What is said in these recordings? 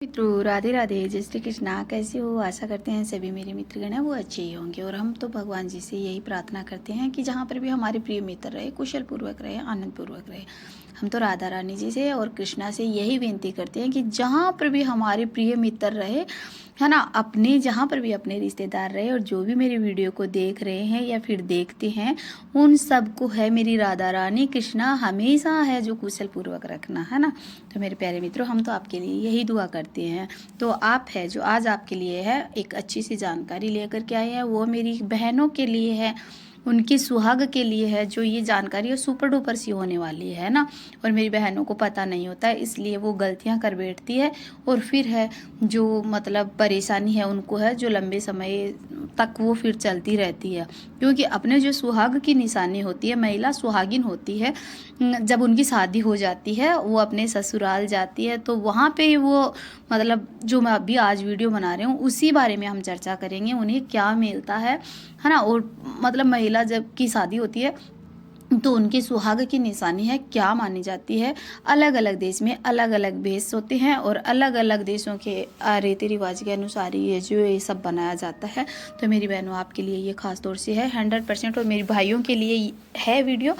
मित्रों राधे राधे, जय श्री कृष्णा। कैसे हो? आशा करते हैं सभी मेरे मित्रगण हैं वो अच्छे ही होंगे। और हम तो भगवान जी से यही प्रार्थना करते हैं कि जहाँ पर भी हमारे प्रिय मित्र रहे, कुशल पूर्वक रहे, आनंद पूर्वक रहे। हम तो राधा रानी जी से और कृष्णा से यही विनती करते हैं कि जहाँ पर भी हमारे प्रिय मित्र रहे, है ना, अपने जहाँ पर भी अपने रिश्तेदार रहे, और जो भी मेरी वीडियो को देख रहे हैं या फिर देखते हैं, उन सबको है मेरी राधा रानी कृष्णा हमेशा है जो कुशल पूर्वक रखना, है ना। तो मेरे प्यारे मित्रों, हम तो आपके लिए यही दुआ करते हैं। तो आप है जो आज आपके लिए है एक अच्छी सी जानकारी लेकर के आए हैं, वो मेरी बहनों के लिए है, उनकी सुहाग के लिए है। जो ये जानकारी है सुपर डुपर सी होने वाली है ना। और मेरी बहनों को पता नहीं होता है, इसलिए वो गलतियां कर बैठती है, और फिर है जो मतलब परेशानी है उनको है जो लंबे समय तक वो फिर चलती रहती है। क्योंकि अपने जो सुहाग की निशानी होती है, महिला सुहागिन होती है, जब उनकी शादी हो जाती है, वो अपने ससुराल जाती है, तो वहाँ पे वो मतलब जो मैं अभी आज वीडियो बना रही हूँ उसी बारे में हम चर्चा करेंगे, उन्हें क्या मिलता है ना। और मतलब महिला जब की शादी होती है तो उनकी सुहाग की निशानी है क्या मानी जाती है। अलग अलग देश में अलग अलग भेष होते हैं, और अलग अलग देशों के रीति रिवाज के अनुसार ये जो ये सब बनाया जाता है। तो मेरी बहनों, आपके लिए ये खास तौर से है 100%। और मेरी भाइयों के लिए है वीडियो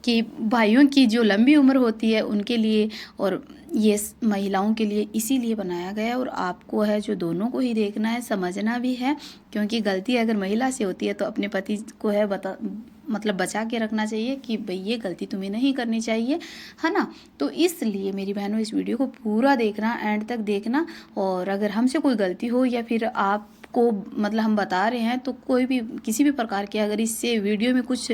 कि भाइयों की जो लंबी उम्र होती है उनके लिए, और ये महिलाओं के लिए इसीलिए बनाया गया है। और आपको है जो दोनों को ही देखना है, समझना भी है, क्योंकि गलती अगर महिला से होती है तो अपने पति को है मतलब बचा के रखना चाहिए कि भाई ये गलती तुम्हें नहीं करनी चाहिए, है ना। तो इसलिए मेरी बहनों, इस वीडियो को पूरा देखना, एंड तक देखना। और अगर हमसे कोई गलती हो या फिर आप को मतलब हम बता रहे हैं तो कोई भी किसी भी प्रकार के अगर इससे वीडियो में कुछ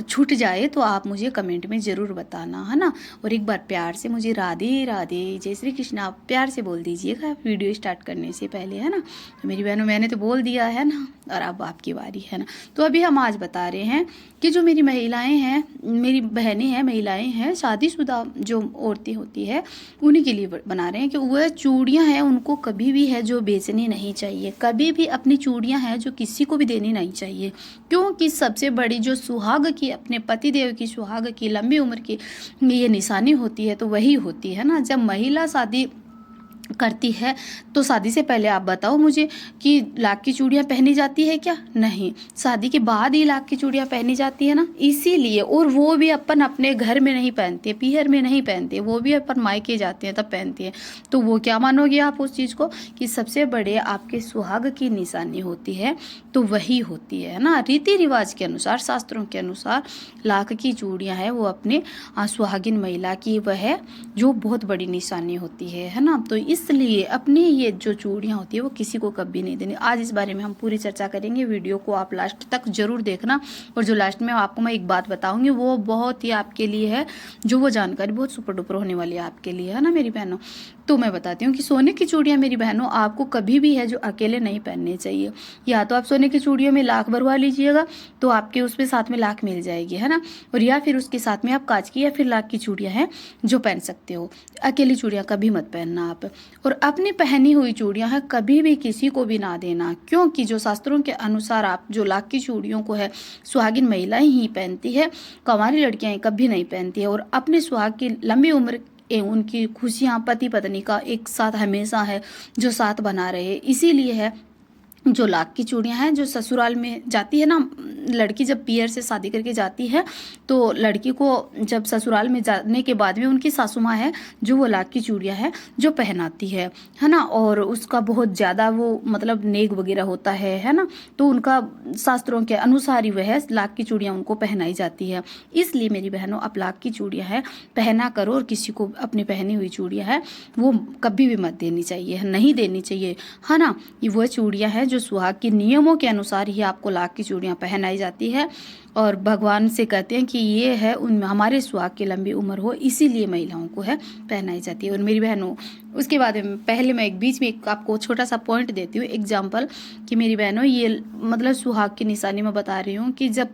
छूट जाए तो आप मुझे कमेंट में ज़रूर बताना, है ना। और एक बार प्यार से मुझे राधे राधे, जय श्री कृष्ण आप प्यार से बोल दीजिएगा वीडियो स्टार्ट करने से पहले, है ना। तो मेरी बहनों, मैंने तो बोल दिया है ना, और अब आपकी बारी है ना। तो अभी हम आज बता रहे हैं कि जो मेरी महिलाएं हैं, मेरी बहनें हैं, महिलाएं हैं, शादीशुदा जो औरतें होती है, उन्हीं के लिए बना रहे हैं कि वह चूड़ियाँ हैं उनको कभी भी है जो बेचनी नहीं चाहिए। कभी भी अपनी चूड़ियाँ हैं जो किसी को भी देनी नहीं चाहिए, क्योंकि सबसे बड़ी जो सुहाग की, अपने पति देव की सुहाग की, लंबी उम्र की ये निशानी होती है, तो वही होती है ना। जब महिला शादी करती है तो शादी से पहले आप बताओ मुझे कि लाख की चूड़ियाँ पहनी जाती है क्या? नहीं, शादी के बाद ही लाख की चूड़ियाँ पहनी जाती है ना। इसीलिए, और वो भी अपन अपने घर में नहीं पहनते, पीहर में नहीं पहनते, वो भी अपन मायके जाते हैं तब पहनते हैं। तो वो क्या मानोगे आप उस चीज़ को कि सबसे बड़े आपके सुहाग की निशानी होती है, तो वही होती है ना। रीति रिवाज के अनुसार, शास्त्रों के अनुसार लाख की चूड़ियाँ है वो अपने सुहागिन महिला की वह जो बहुत बड़ी निशानी होती है ना। तो इसलिए अपनी ये जो चूड़ियाँ होती है वो किसी को कभी नहीं देनी। आज इस बारे में हम पूरी चर्चा करेंगे, वीडियो को आप लास्ट तक जरूर देखना। और जो लास्ट में आपको मैं एक बात बताऊंगी वो बहुत ही आपके लिए है, जो वो जानकारी बहुत सुपर डुपर होने वाली है आपके लिए, है ना मेरी बहनों। तो मैं बताती हूँ कि सोने की चूड़ियाँ मेरी बहनों आपको कभी भी है जो अकेले नहीं पहननी चाहिए। या तो आप सोने की चूड़ियों में लाख भरवा लीजिएगा तो आपके उसमें साथ में लाख मिल जाएगी, है ना। और या फिर उसके साथ में आप कांच की या फिर लाख की चूड़ियाँ हैं जो पहन सकते हो। अकेली चूड़ियाँ कभी मत पहनना आप। और अपनी पहनी हुई चूड़ियाँ हैं कभी भी किसी को भी ना देना, क्योंकि जो शास्त्रों के अनुसार आप जो लाख की चूड़ियों को है सुहागिन महिलाएं ही पहनती है, कंवारी लड़कियां कभी नहीं पहनती है। और अपने सुहाग की लंबी उम्र उनकी खुशियाँ पति पत्नी का एक साथ हमेशा है जो साथ बना रहे, इसीलिए है जो लाख की चूड़ियाँ हैं जो ससुराल में जाती है ना। लड़की जब पियर से शादी करके जाती है तो लड़की को जब ससुराल में जाने के बाद में उनकी सासू माँ है जो वो लाख की चूड़ियाँ है जो पहनाती है ना। और उसका बहुत ज़्यादा वो मतलब नेक वगैरह होता है ना। तो उनका शास्त्रों के अनुसार ही वह लाख की चूड़ियाँ उनको पहनाई जाती है। इसलिए मेरी बहनों, आप लाख की चूड़ियाँ है पहना करो, और किसी को अपनी पहनी हुई चूड़ियाँ है वो कभी भी मत देनी चाहिए, नहीं देनी चाहिए, है ना। ये वह चूड़ियाँ हैं जो सुहाग के नियमों के अनुसार ही आपको लाख की चूड़ियाँ पहनाई जाती है। और भगवान से कहते हैं कि ये है उन हमारे सुहाग की लंबी उम्र हो, इसीलिए महिलाओं को है पहनाई जाती है। और मेरी बहनों, उसके बाद पहले मैं एक बीच में एक आपको छोटा सा पॉइंट देती हूँ एग्जाम्पल कि मेरी बहनों ये मतलब सुहाग की निशानी में बता रही हूँ कि जब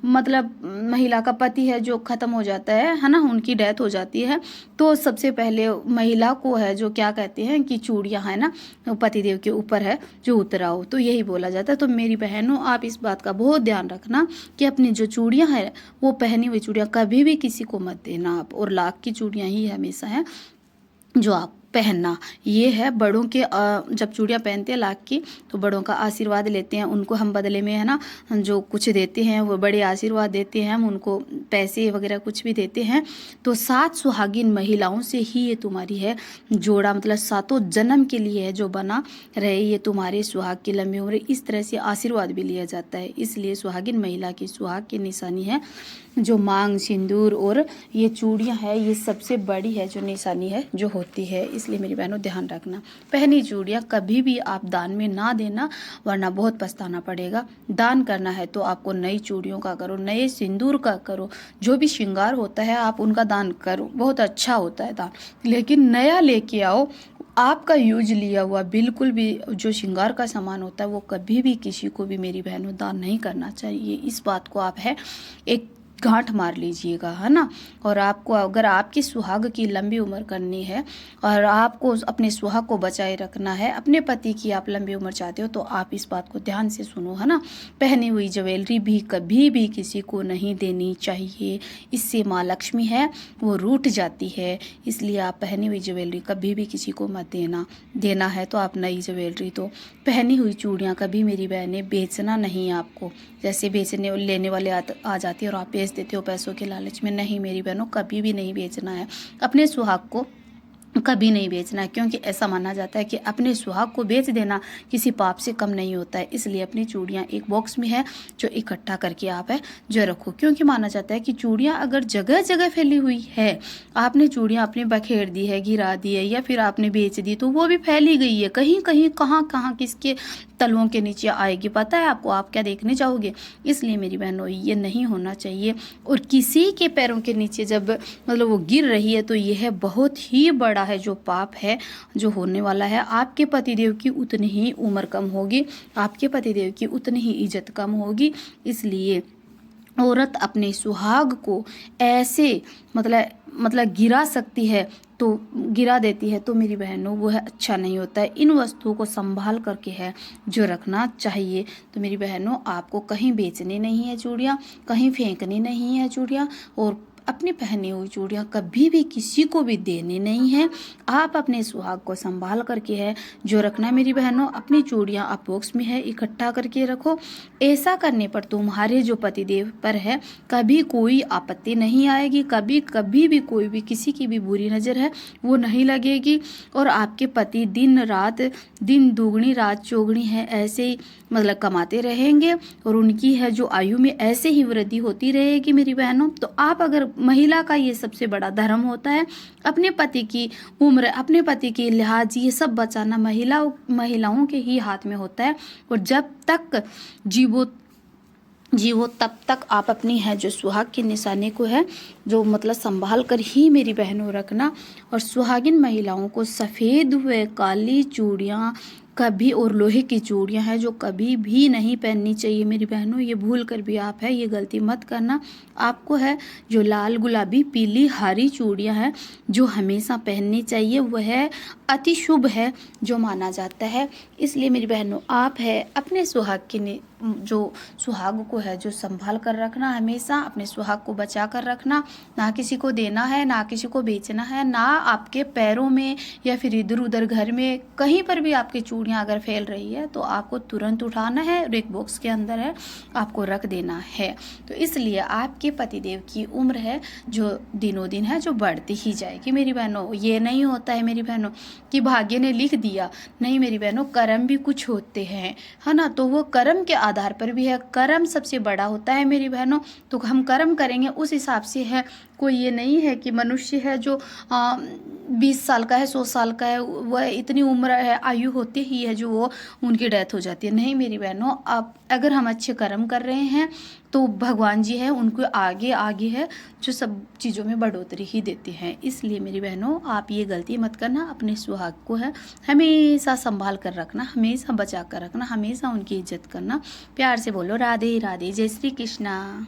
मतलब महिला का पति है जो ख़त्म हो जाता है ना, उनकी डेथ हो जाती है, तो सबसे पहले महिला को है जो क्या कहते हैं कि चूड़ियाँ है ना पतिदेव के ऊपर है जो उतराओ, तो यही बोला जाता है। तो मेरी बहनों, आप इस बात का बहुत ध्यान रखना कि अपनी जो चूड़ियाँ हैं वो पहनी हुई चूड़ियाँ कभी भी किसी को मत देना आप। और लाख की चूड़ियाँ ही हमेशा हैं जो आप पहनना। ये है बड़ों के जब चूड़ियाँ पहनते हैं लाख की, तो बड़ों का आशीर्वाद लेते हैं, उनको हम बदले में है ना जो कुछ देते हैं, वो बड़े आशीर्वाद देते हैं, हम उनको पैसे वगैरह कुछ भी देते हैं। तो 7 सुहागिन महिलाओं से ही ये तुम्हारी है जोड़ा, मतलब 7 जन्म के लिए है जो बना रहे ये तुम्हारे सुहाग की लंबी उम्र। इस तरह से आशीर्वाद भी लिया जाता है। इसलिए सुहागिन महिला की सुहाग की निशानी है जो मांग, सिंदूर और ये चूड़ियाँ है, ये सबसे बड़ी है जो निशानी है जो होती है। इसलिए मेरी बहनों ध्यान रखना, पहनी चूड़ियाँ कभी भी आप दान में ना देना, वरना बहुत पछताना पड़ेगा। दान करना है तो आपको नई चूड़ियों का करो, नए सिंदूर का करो, जो भी श्रृंगार होता है आप उनका दान करो, बहुत अच्छा होता है दान। लेकिन नया लेके आओ, आपका यूज लिया हुआ बिल्कुल भी जो श्रृंगार का सामान होता है वो कभी भी किसी को भी मेरी बहनों दान नहीं करना चाहिए। इस बात को आप है एक गांठ मार लीजिएगा, है ना। और आपको अगर आपकी सुहाग की लंबी उम्र करनी है और आपको अपने सुहाग को बचाए रखना है, अपने पति की आप लंबी उम्र चाहते हो, तो आप इस बात को ध्यान से सुनो, है ना। पहनी हुई ज्वेलरी भी कभी भी किसी को नहीं देनी चाहिए, इससे माँ लक्ष्मी है वो रूठ जाती है। इसलिए आप पहनी हुई ज्वेलरी कभी भी किसी को मत देना है तो आप नई ज्वेलरी तो। पहनी हुई चूड़ियाँ कभी मेरी बहनें बेचना नहीं आपको, जैसे बेचने लेने वाले आ जाते हैं और आप बेच देते हो पैसों के लालच में। नहीं मेरी बहनों, कभी भी नहीं बेचना है, अपने सुहाग को कभी नहीं बेचना है, क्योंकि ऐसा माना जाता है कि अपने सुहाग को बेच देना किसी पाप से कम नहीं होता है। इसलिए अपनी चूड़ियाँ एक बॉक्स में है जो इकट्ठा करके आप है जो रखो, क्योंकि माना जाता है कि चूड़ियाँ अगर जगह जगह फैली हुई है, आपने चूड़ियाँ अपने बखेर दी है, गिरा दी है या फिर आपने बेच दी, तो वो भी फैली गई है कहीं कहीं, कहाँ किसके तलवों के नीचे आएगी पता है आपको, आप क्या देखने जाओगे। इसलिए मेरी बहनों ये नहीं होना चाहिए। और किसी के पैरों के नीचे जब मतलब वो गिर रही है तो यह बहुत ही बड़ा है जो पाप है जो होने वाला है। आपके पतिदेव की उतनी ही उम्र कम होगी, आपके पतिदेव की उतनी ही इज्जत कम होगी। इसलिए औरत अपने सुहाग को ऐसे मतलब गिरा सकती है तो गिरा देती है, तो मेरी बहनों वो है अच्छा नहीं होता है। इन वस्तुओं को संभाल करके है जो रखना चाहिए। तो मेरी बहनों आपको कहीं बेचनी नहीं है चूड़ियाँ, कहीं फेंकनी नहीं है चूड़ियाँ, और अपनी पहनी हुई चूड़ियाँ कभी भी किसी को भी देनी नहीं है। आप अपने सुहाग को संभाल करके है जो रखना है मेरी बहनों। अपनी चूड़ियाँ आप बॉक्स में है इकट्ठा करके रखो। ऐसा करने पर तुम्हारे जो पतिदेव पर है कभी कोई आपत्ति नहीं आएगी, कभी भी कोई भी किसी की भी बुरी नज़र है वो नहीं लगेगी। और आपके पति दिन रात, दिन दुगनी रात चौगनी है ऐसे ही मतलब कमाते रहेंगे और उनकी है जो आयु में ऐसे ही वृद्धि होती रहेगी मेरी बहनों। तो आप अगर महिला का ये सबसे बड़ा धर्म होता है अपने पति की उम्र, अपने पति की लिहाज, ये सब बचाना महिलाओं के ही हाथ में होता है। और जब तक जीवो तब तक आप अपनी है जो सुहाग की निशानी को है जो मतलब संभाल कर ही मेरी बहनों रखना। और सुहागिन महिलाओं को सफ़ेद व काली चूड़ियाँ कभी और लोहे की चूड़ियाँ हैं जो कभी भी नहीं पहननी चाहिए मेरी बहनों। ये भूल कर भी आप है ये गलती मत करना। आपको है जो लाल, गुलाबी, पीली, हरी चूड़ियाँ हैं जो हमेशा पहननी चाहिए, वह अति शुभ है जो माना जाता है। इसलिए मेरी बहनों आप है अपने सुहाग की जो सुहाग को है जो संभाल कर रखना, हमेशा अपने सुहाग को बचा कर रखना। ना किसी को देना है, ना किसी को बेचना है, ना आपके पैरों में या फिर इधर उधर घर में कहीं पर भी आपकी चूड़ियाँ अगर फैल रही है तो आपको तुरंत उठाना है और एक बॉक्स के अंदर है आपको रख देना है। तो इसलिए आपके पतिदेव की उम्र है जो दिनों दिन है जो बढ़ती ही जाएगी मेरी बहनों। ये नहीं होता है मेरी बहनों कि भाग्य ने लिख दिया, नहीं मेरी बहनों, कर्म भी कुछ होते हैं, है ना। तो वो कर्म के आधार पर भी है, कर्म सबसे बड़ा होता है मेरी बहनों। तो हम कर्म करेंगे उस हिसाब से है। कोई ये नहीं है कि मनुष्य है जो 20 साल का है, 100 साल का है, वह इतनी उम्र है आयु होती ही है जो वो उनकी डेथ हो जाती है। नहीं मेरी बहनों, अब अगर हम अच्छे कर्म कर रहे हैं तो भगवान जी है उनको आगे है जो सब चीज़ों में बढ़ोतरी ही देते हैं। इसलिए मेरी बहनों आप ये गलती मत करना, अपने सुहाग को है हमेशा संभाल कर रखना, हमेशा बचा कर रखना, हमेशा उनकी इज्जत करना। प्यार से बोलो राधे राधे, जय श्री कृष्णा।